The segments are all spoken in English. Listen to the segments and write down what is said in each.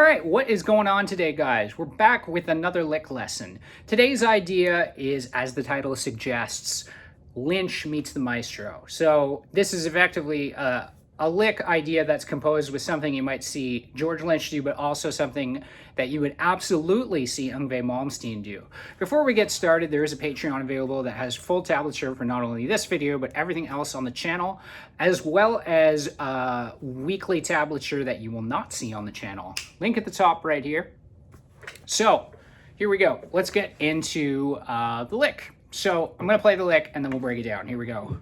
right, what is going on today, guys? We're back with another lick lesson. Today's idea is, as the title suggests, Lynch meets the Maestro. So this is effectively a lick idea that's composed with something you might see George Lynch do, but also something that you would absolutely see Malmsteen do. Before we get started, there is a Patreon available that has full tablature for not only this video, but everything else on the channel, as well as weekly tablature that you will not see on the channel. Link at the top right here. So here we go. Let's get into the lick. So I'm going to play the lick and then we'll break it down. Here we go.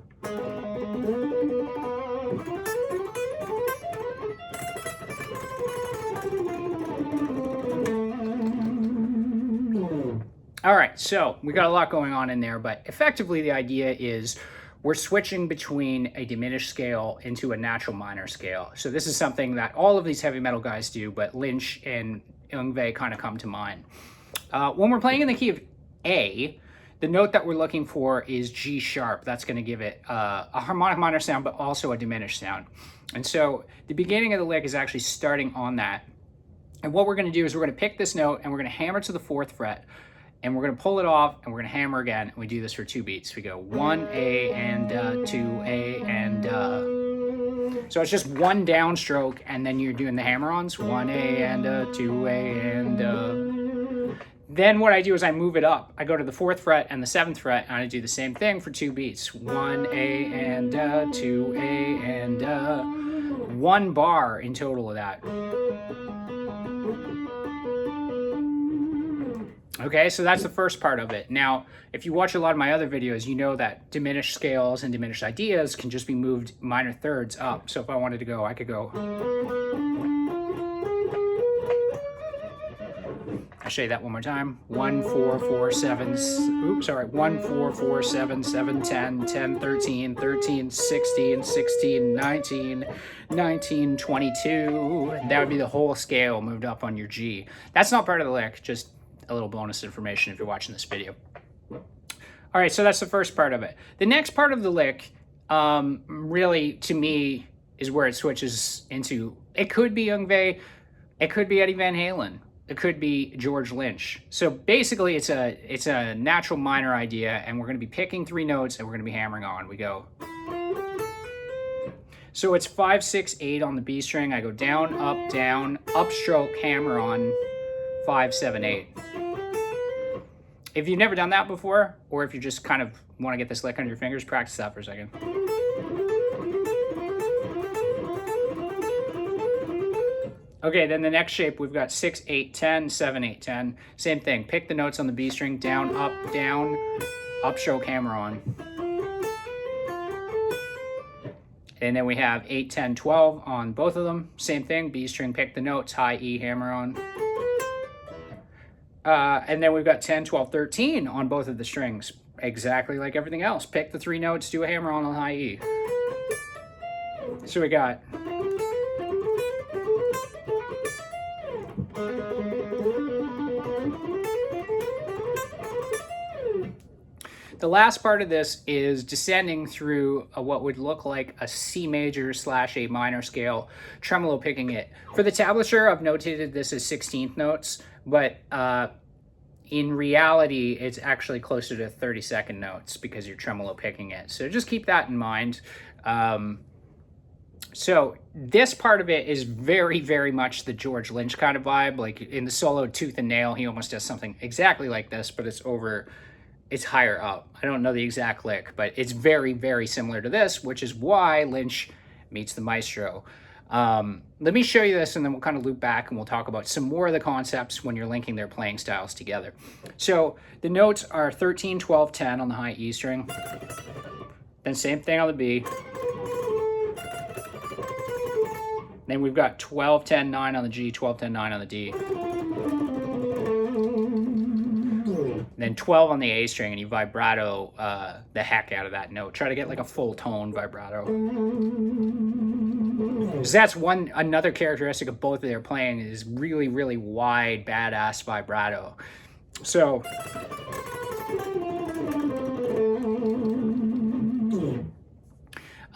All right, so we got a lot going on in there, but effectively the idea is we're switching between a diminished scale into a natural minor scale. So this is something that all of these heavy metal guys do, but Lynch and Yngwie kind of come to mind. When we're playing in the key of A, the note that we're looking for is G sharp. That's going to give it a harmonic minor sound, but also a diminished sound. And so the beginning of the lick is actually starting on that. And what we're going to do is we're going to pick this note and we're going to hammer to the 4th fret. And we're going to pull it off and we're going to hammer again. And we do this for 2 beats. We go 1A and 2A and... So it's just one downstroke and then you're doing the hammer-ons. 1A and 2A and... Then what I do is I move it up. I go to the 4th fret and the 7th fret and I do the same thing for 2 beats. 1A and 2A and 1 bar in total of that. Okay, so that's the first part of it. Now, if you watch a lot of my other videos, you know that diminished scales and diminished ideas can just be moved minor thirds up. So if I wanted to go, I could go. I'll show you that one more time. 1, 4, 4, 7, oops, sorry. 1, 4, 4, 7, 7, 10, 10, 13, 13, 16, 16, 19, 19, 22. That would be the whole scale moved up on your G. That's not part of the lick, just a little bonus information if you're watching this video. All right, so that's the first part of it. The next part of the lick, really, to me, is where it switches into, it could be Yngwie, it could be Eddie Van Halen, it could be George Lynch. So basically, it's a natural minor idea, and we're going to be picking 3 notes, and we're going to be hammering on. We go. So it's 5, 6, 8 on the B string. I go down, upstroke, hammer on, 5, 7, 8. If you've never done that before, or if you just kind of want to get this lick under your fingers, practice that for a second. Okay, then the next shape, we've got 6, 8, 10, 7, 8, 10. Same thing, pick the notes on the B string, down, upstroke, hammer on. And then we have 8, 10, 12 on both of them. Same thing, B string, pick the notes, high E, hammer on. And then we've got 10, 12, 13 on both of the strings. Exactly like everything else. Pick the 3 notes, do a hammer on high E. So we got... The last part of this is descending through what would look like a C major / A minor scale, tremolo picking it. For the tablature, I've notated this as 16th notes, but in reality, it's actually closer to 32nd notes because you're tremolo picking it. So just keep that in mind. So this part of it is very, very much the George Lynch kind of vibe. Like in the solo Tooth and Nail, he almost does something exactly like this, but it's higher up. I don't know the exact lick, but it's very, very similar to this, which is why Lynch meets the Maestro. Let me show you this and then we'll kind of loop back and we'll talk about some more of the concepts when you're linking their playing styles together. So the notes are 13, 12, 10 on the high E string. Then same thing on the B. Then we've got 12, 10, 9 on the G, 12, 10, 9 on the D. Then 12 on the A string, and you vibrato the heck out of that note. Try to get like a full tone vibrato. Because that's another characteristic of both of their playing is really, really wide, badass vibrato. So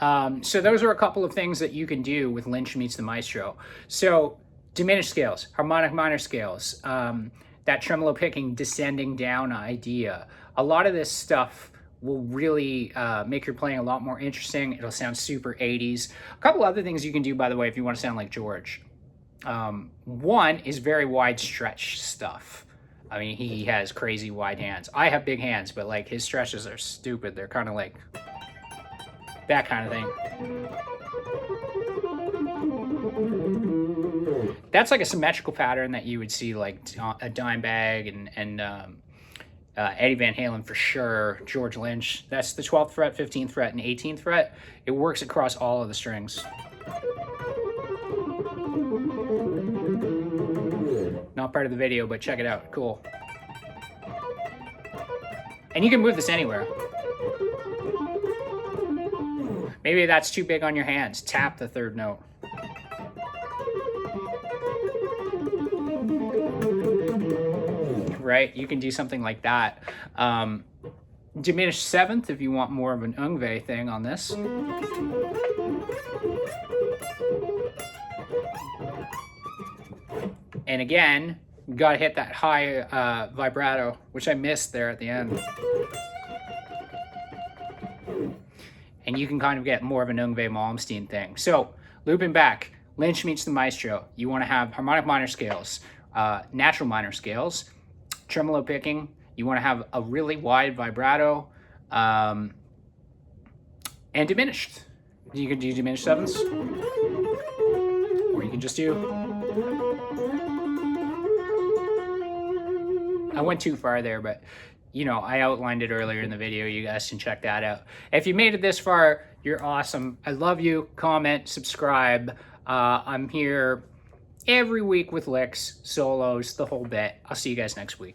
So those are a couple of things that you can do with Lynch meets the Maestro. So Diminished scales, harmonic minor scales, that tremolo picking descending down idea. A lot of this stuff will really make your playing a lot more interesting. It'll sound super 80s. A couple other things you can do, by the way, if you want to sound like George. One is very wide stretch stuff. I mean, he has crazy wide hands. I have big hands, but like his stretches are stupid. They're kind of like that kind of thing. That's like a symmetrical pattern that you would see like a Dimebag and Eddie Van Halen for sure, George Lynch. That's the 12th fret, 15th fret, and 18th fret. It works across all of the strings. Not part of the video, but check it out. Cool. And you can move this anywhere. Maybe that's too big on your hands. Tap the third note. Right? You can do something like that. Diminished seventh if you want more of an Yngwie thing on this. And again, gotta hit that high vibrato, which I missed there at the end. And you can kind of get more of an Yngwie Malmsteen thing. So, looping back, Lynch meets the Maestro. You want to have harmonic minor scales, natural minor scales, tremolo picking. You want to have a really wide vibrato, and diminished. You can do diminished sevenths, or you can just do... I went too far there, but you know, I outlined it earlier in the video. You guys can check that out. If you made it this far, you're awesome. I love you. Comment, subscribe. I'm here every week with licks, solos, the whole bit. I'll see you guys next week.